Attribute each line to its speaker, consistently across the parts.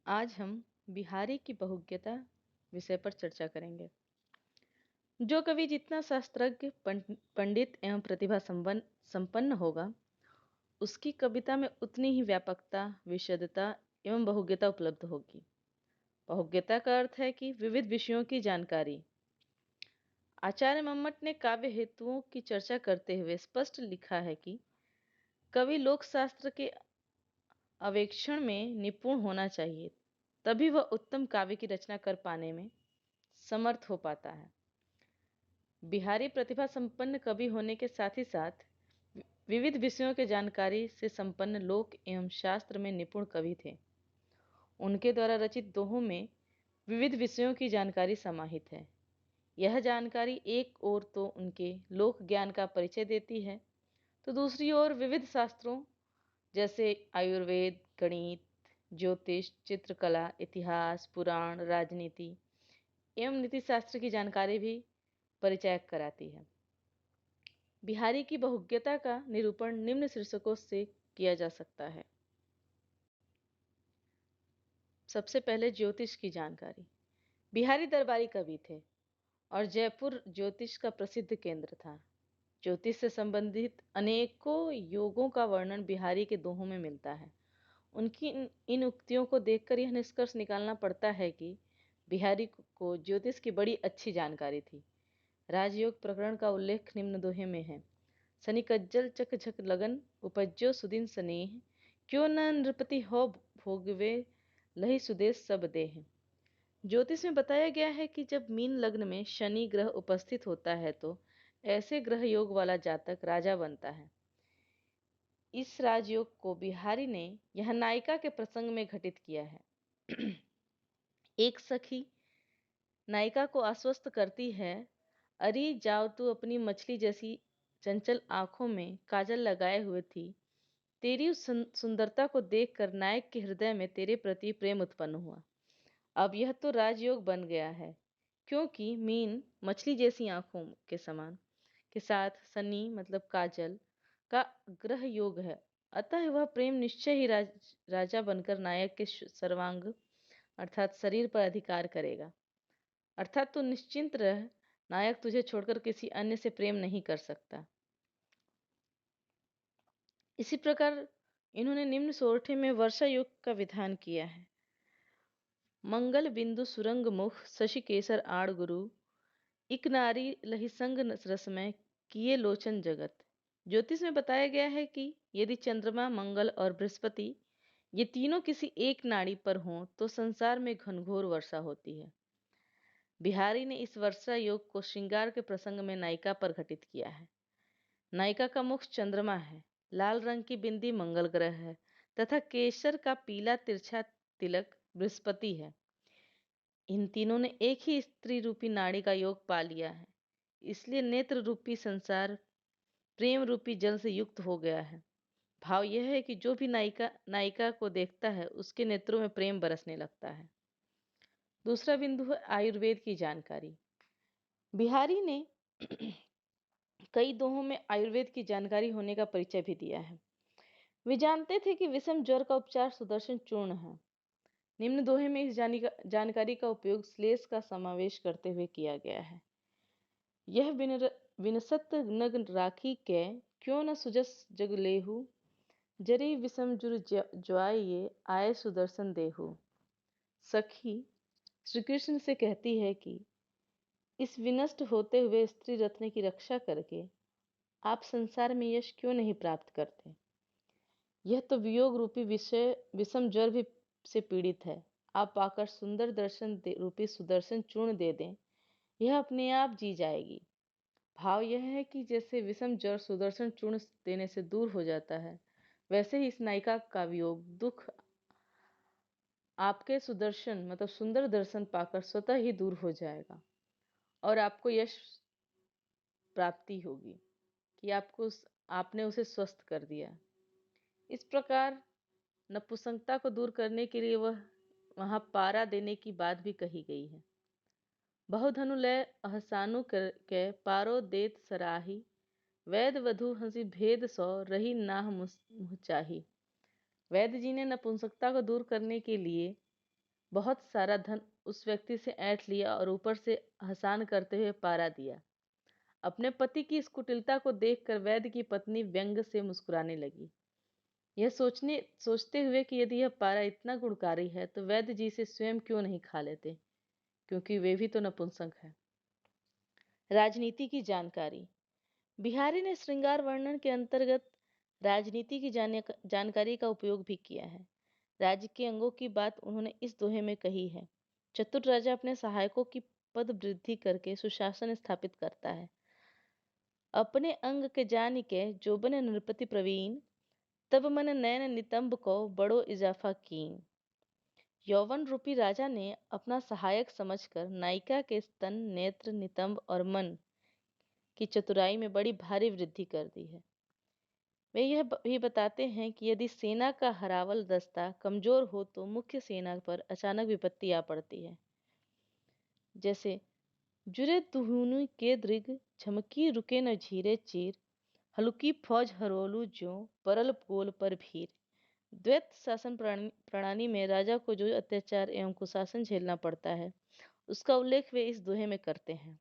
Speaker 1: आज हम बिहारी की बहुज्ञता विषय पर चर्चा करेंगे। जो कवि जितना शास्त्रज्ञ पंडित एवं प्रतिभा संपन्न होगा, उसकी कविता में उतनी ही व्यापकता, विशदता एवं बहुज्ञता उपलब्ध होगी। बहुज्ञता का अर्थ है कि विविध विषयों की जानकारी। आचार्य मम्मट ने काव्य हेतुओं की चर्चा करते हुए स्पष्ट लिखा है कि कवि लोक शास्त्र के अवेक्षण में निपुण होना चाहिए, तभी वह उत्तम काव्य की रचना कर पाने में समर्थ हो पाता है। बिहारी प्रतिभा संपन्न कवि होने के साथ ही साथ विविध विषयों के जानकारी से संपन्न लोक एवं शास्त्र में निपुण कवि थे। उनके द्वारा रचित दोहों में विविध विषयों की जानकारी समाहित है। यह जानकारी एक ओर तो उनके लोक ज्ञान का परिचय देती है, तो दूसरी ओर विविध शास्त्रों जैसे आयुर्वेद, गणित, ज्योतिष, चित्रकला, इतिहास, पुराण, राजनीति एवं नीति शास्त्र की जानकारी भी परिचय कराती है। बिहारी की बहुज्ञता का निरूपण निम्न शीर्षकों से किया जा सकता है। सबसे पहले ज्योतिष की जानकारी। बिहारी दरबारी कवि थे और जयपुर ज्योतिष का प्रसिद्ध केंद्र था। ज्योतिष से संबंधित अनेकों योगों का वर्णन बिहारी के दोहों में मिलता है। उनकी इन उक्तियों को देखकर यह निष्कर्ष निकालना पड़ता है कि बिहारी को ज्योतिष की बड़ी अच्छी जानकारी थी। राजयोग प्रकरण का उल्लेख निम्न दोहे में है। शनि कज्जल चक झक लगन, उपज्यो सुदिन स्नेह, क्यों न नृपति हो भोगवे, लही सुदेश सब देह। ज्योतिष में बताया गया है कि जब मीन लग्न में शनि ग्रह उपस्थित होता है तो ऐसे ग्रह योग वाला जातक राजा बनता है। इस राजयोग को बिहारी ने यह नायिका के प्रसंग में घटित किया है। एक सखी नायिका को आश्वस्त करती है, अरे जाओ, तू अपनी मछली जैसी चंचल आंखों में काजल लगाए हुए थी। तेरी उस सुंदरता को देखकर नायक के हृदय में तेरे प्रति प्रेम उत्पन्न हुआ। अब यह तो राजयोग बन गया है, क्योंकि मीन मछली जैसी आंखों के समान के साथ शनि मतलब काजल का ग्रह योग है। अतः वह प्रेम निश्चय ही राजा बनकर नायक के सर्वांग अर्थात शरीर पर अधिकार करेगा। अर्थात तू निश्चिंत रह, नायक तुझे छोड़कर किसी अन्य से प्रेम नहीं कर सकता। इसी प्रकार इन्होंने निम्न सोरठे में वर्षा योग का विधान किया है। मंगल बिंदु सुरंग मुख, शशि केसर आड़ गुरु, इक नारी लही संग रसमय, किए लोचन जगत। ज्योतिष में बताया गया है कि यदि चंद्रमा, मंगल और बृहस्पति ये तीनों किसी एक नाड़ी पर हों तो संसार में घनघोर वर्षा होती है। बिहारी ने इस वर्षा योग को श्रृंगार के प्रसंग में नायिका पर घटित किया है। नायिका का मुख चंद्रमा है, लाल रंग की बिंदी मंगल ग्रह है तथा केसर का पीला तिरछा तिलक बृहस्पति है। इन तीनों ने एक ही स्त्री रूपी नाड़ी का योग पा लिया है, इसलिए नेत्र रूपी संसार प्रेम रूपी जल से युक्त हो गया है। भाव यह है कि जो भी नायिका को देखता है उसके नेत्रों में प्रेम बरसने लगता है। दूसरा बिंदु है आयुर्वेद की जानकारी। बिहारी ने कई दोहों में आयुर्वेद की जानकारी होने का परिचय भी दिया है। वे जानते थे कि विषम ज्वर का उपचार सुदर्शन चूर्ण है। निम्न दोहे में इस जानकारी का उपयोग श्लेष का समावेश करते हुए किया गया है। यह विनसत नग राखी के, क्यों न सुजस जग लेहु, जरी विषम जुर ज्वाय ये, आए सुदर्शन देहु। सखी श्री कृष्ण से कहती है कि इस विनष्ट होते हुए स्त्री रत्न की रक्षा करके आप संसार में यश क्यों नहीं प्राप्त करते। यह तो वियोग रूपी विषय विषम ज्वर भी से पीड़ित है। आप आकर सुंदर दर्शन रूपी सुदर्शन चूर्ण दे दें, यह अपने आप जी जाएगी। भाव यह है कि जैसे विषम ज्वर सुदर्शन चूर्ण देने से दूर हो जाता है, वैसे ही इस नायिका का वियोग दुख आपके सुदर्शन मतलब सुंदर दर्शन पाकर स्वतः ही दूर हो जाएगा और आपको यश प्राप्ति होगी कि आपने उसे स्वस्थ कर दिया। इस प्रकार नपुंसकता को दूर करने के लिए वहां पारा देने की बात भी कही गई है। बहुधनु लय अहसानु के, पारो देत सराही, वैद वधु हंसी भेद सौ, रही नाह मुँह चाही। वैद्य जी ने नपुंसकता को दूर करने के लिए बहुत सारा धन उस व्यक्ति से ऐंठ लिया और ऊपर से हसान करते हुए पारा दिया। अपने पति की इस कुटिलता को देखकर वैद्य की पत्नी व्यंग से मुस्कुराने लगी, यह सोचते हुए कि यदि यह पारा इतना गुणकारी है तो वैद्य जी से स्वयं क्यों नहीं खा लेते, क्योंकि वे भी तो नपुंसक हैं। राजनीति की जानकारी। बिहारी ने श्रृंगार वर्णन के अंतर्गत राजनीति की जानकारी का उपयोग भी किया है। राज्य के अंगों की बात उन्होंने इस दोहे में कही है। चतुर राजा अपने सहायकों की पद वृद्धि करके सुशासन स्थापित करता है। अपने अंग के जान के जो बने नृपति प्रवीण, तब मन नयन नितंब को बड़ो इजाफा कीन। यौवन रूपी राजा ने अपना सहायक समझकर नायिका के स्तन, नेत्र, नितंब और मन की चतुराई में बड़ी भारी वृद्धि कर दी है। वे यह भी बताते हैं कि यदि सेना का हरावल दस्ता कमजोर हो तो मुख्य सेना पर अचानक विपत्ति आ पड़ती है। जैसे जुरे तुहुनु के दृग, झमकी रुके न झीरे चीर, हलुकी फौज हरोलू ज्यों, परल गोल पर भीर। द्वैत शासन प्रणाली में राजा को जो अत्याचार एवं कुशासन झेलना पड़ता है, उसका उल्लेख वे इस दोहे में करते हैं।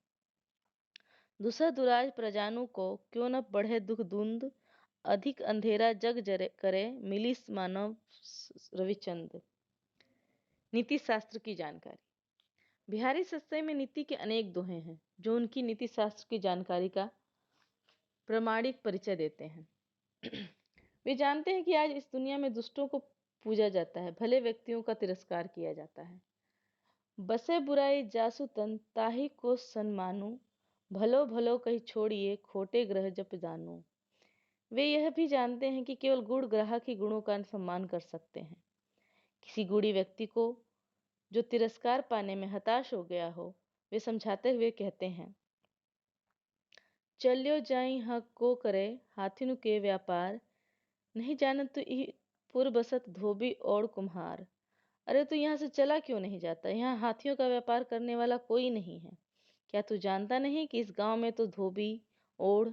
Speaker 1: दूसरा दुराज प्रजानु को क्यों न बढ़े दुख धुंध, अधिक अंधेरा जग जरे करे, मिलिस मानव रविचंद। नीति शास्त्र की जानकारी। बिहारी सस्ते में नीति के अनेक दोहे हैं जो उनकी नीति शास्त्र की जानकारी का प्रमाणिक परिचय देते हैं। वे जानते हैं कि आज इस दुनिया में दुष्टों को पूजा जाता है, भले व्यक्तियों का तिरस्कार किया जाता है। बसे बुराई जासु तन, ताहि को सन्मानु, भलो भलो कही छोड़िए, खोटे ग्रह जप जानू। वे यह भी जानते हैं कि केवल गुण ग्राहक ही गुणों का सम्मान कर सकते हैं। किसी गुणी व्यक्ति को जो तिरस्कार पाने में हताश हो गया हो, वे समझाते हुए कहते हैं, चल्यो जाई हक को करे, हाथिनु के व्यापार, नहीं जानत तो पुर बसत धोबी और कुम्हार। अरे तू यहाँ से चला क्यों नहीं जाता, यहाँ हाथियों का व्यापार करने वाला कोई नहीं है। क्या तू जानता नहीं कि इस गांव में तो धोबी, ओढ़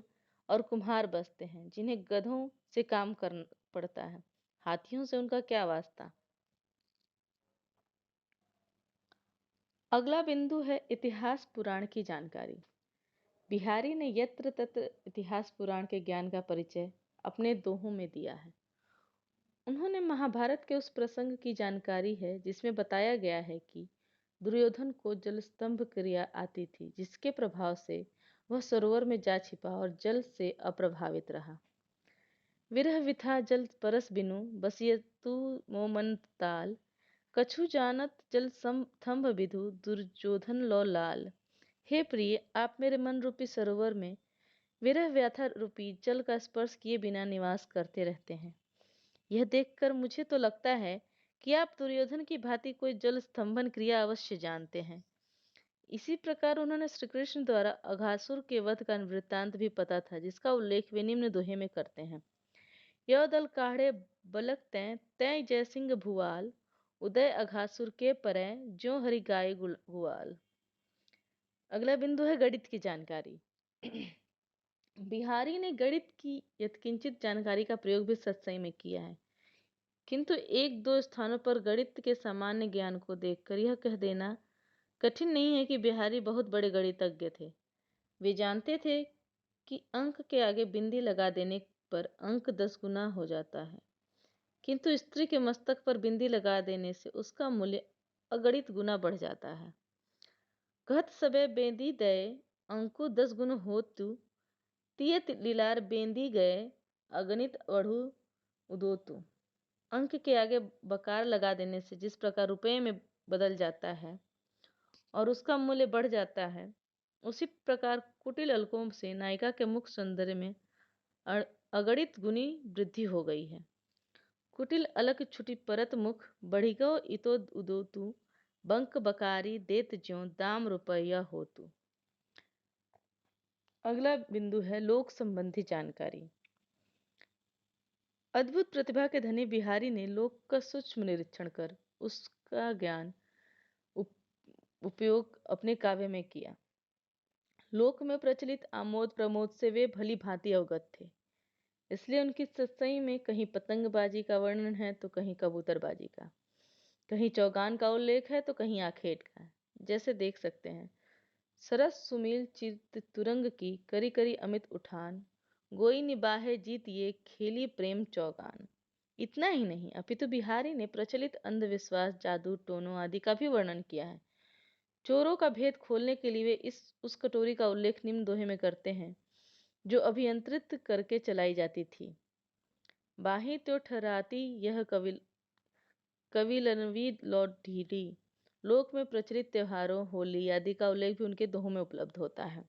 Speaker 1: और कुम्हार बसते हैं, जिन्हें गधों से काम करना पड़ता है, हाथियों से उनका क्या वास्ता। अगला बिंदु है इतिहास पुराण की जानकारी। बिहारी ने यत्र तत्र इतिहास पुराण के ज्ञान का परिचय अपने दोहों में दिया है। उन्होंने महाभारत के उस प्रसंग की जानकारी है जिसमें बताया गया है कि दुर्योधन को जलस्तंभ क्रिया आती थी, जिसके प्रभाव से वह सरोवर में जा छिपा और जल से अप्रभावित रहा। विरह विथा जल परस बिनु, बसियतु मोमन ताल, कछु जानत जल थंभ विधु, दुर्योधन लो लाल। हे प्रिय, आप मेरे मन रूपी सरोवर में विरह व्याथा रूपी जल का स्पर्श किए बिना निवास करते रहते हैं। यह देखकर मुझे तो लगता है कि आप दुर्योधन की भांति कोई जल स्तंभन क्रिया अवश्य जानते हैं। इसी प्रकार उन्होंने श्री कृष्ण द्वारा अघासुर के वध का वृत्तांत भी पता था, जिसका उल्लेख वे निम्न दोहे में करते हैं। यो दल काढ़े बलक तैं, तैं जय सिंह भुआल, उदय अघासुर के परय, ज्यों हरि गाय गुआल। अगला बिंदु है गणित की जानकारी। बिहारी ने गणित की यत्किंचित जानकारी का प्रयोग भी सत्संग में किया है, किंतु एक दो स्थानों पर गणित के सामान्य ज्ञान को देखकर यह कह देना कठिन नहीं है कि बिहारी बहुत बड़े गणितज्ञ थे। वे जानते थे कि अंक के आगे बिंदी लगा देने पर अंक 10 गुना हो जाता है, किंतु स्त्री के मस्तक पर बिंदी लगा देने से उसका मूल्य अगणित गुना बढ़ जाता है। कहत सबे बेंदी दए, अंकु 10 गुण होतु, तियत लीलार बेंदी गए, अगणित बढ़ु उदोतु। अंक के आगे बकार लगा देने से जिस प्रकार रुपये में बदल जाता है और उसका मूल्य बढ़ जाता है, उसी प्रकार कुटिल अलकों से नायिका के मुख सौंदर्य में अगणित गुनी वृद्धि हो गई है। कुटिल अलक छुटी परत मुख, बढ़िगो इतो उदोतु, बंक बकारी देत ज्यों दाम रुपया होतु। अगला बिंदु है लोक संबंधी जानकारी। अद्भुत प्रतिभा के धनी बिहारी ने लोक का सूक्ष्म निरीक्षण कर उसका ज्ञान उपयोग अपने काव्य में किया। लोक में प्रचलित आमोद प्रमोद से वे भली भांति अवगत थे, इसलिए उनकी सत्सई में कहीं पतंगबाजी का वर्णन है तो कहीं कबूतरबाजी का। कहीं चौगान का उल्लेख है तो कहीं आखेट का। जैसे देख सकते हैं, सरस सुमील चित तुरंग की करी करी अमित उठान, गोई निबाहे जीत ये खेली प्रेम चौगान। इतना ही नहीं, अपितु बिहारी ने प्रचलित अंधविश्वास, जादू टोनों आदि का भी वर्णन किया है। चोरों का भेद खोलने के लिए वे इस उस कटोरी का उल्लेख निम्न दोहे में करते हैं, जो अभियंत्रित करके चलाई जाती थी। बाही तो ठहराती यह कविलनवी लौट ढीली। लोक में प्रचलित त्योहारों, होली आदि का उल्लेख भी उनके दोहों में उपलब्ध होता है।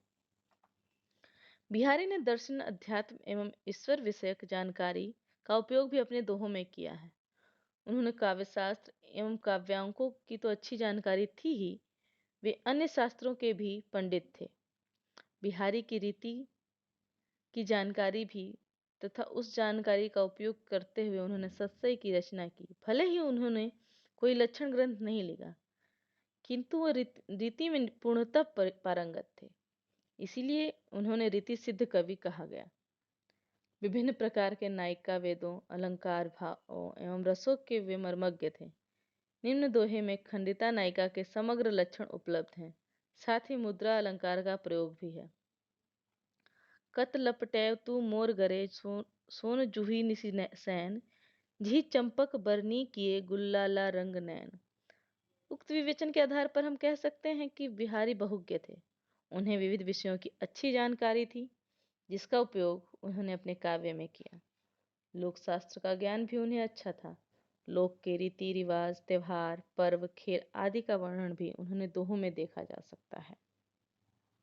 Speaker 1: बिहारी ने दर्शन, अध्यात्म एवं ईश्वर विषयक जानकारी का उपयोग भी अपने दोहों में किया है। उन्होंने काव्यशास्त्र एवं काव्यांकों की तो अच्छी जानकारी थी ही, वे अन्य शास्त्रों के भी पंडित थे। बिहारी की रीति की जानकारी भी तथा उस जानकारी का उपयोग करते हुए उन्होंने सत्सई की रचना की। भले ही उन्होंने कोई लक्षण ग्रंथ नहीं लिखा, किंतु वह रीति में पूर्णतः पारंगत थे, इसीलिए उन्होंने रीति सिद्ध कवि कहा गया। विभिन्न प्रकार के नायिका वेदों, अलंकार, भावों एवं रसों के वे मर्मज्ञ थे। निम्न दोहे में खंडिता नायिका के समग्र लक्षण उपलब्ध हैं, साथ ही मुद्रा अलंकार का प्रयोग भी है। कत लपटैव तू मोर गरे सोन जूही निसी सैन, झी चंपक बरनी किए गुल्लाला रंग नैन। उक्त विवेचन के आधार पर हम कह सकते हैं कि बिहारी बहुज्ञ थे। उन्हें विविध विषयों की अच्छी जानकारी थी, जिसका उपयोग उन्होंने अपने काव्य में किया। लोक शास्त्र का ज्ञान भी उन्हें अच्छा था। लोक के रीति रिवाज, त्योहार, पर्व, खेल आदि का वर्णन भी उन्होंने दोहों में देखा जा सकता है।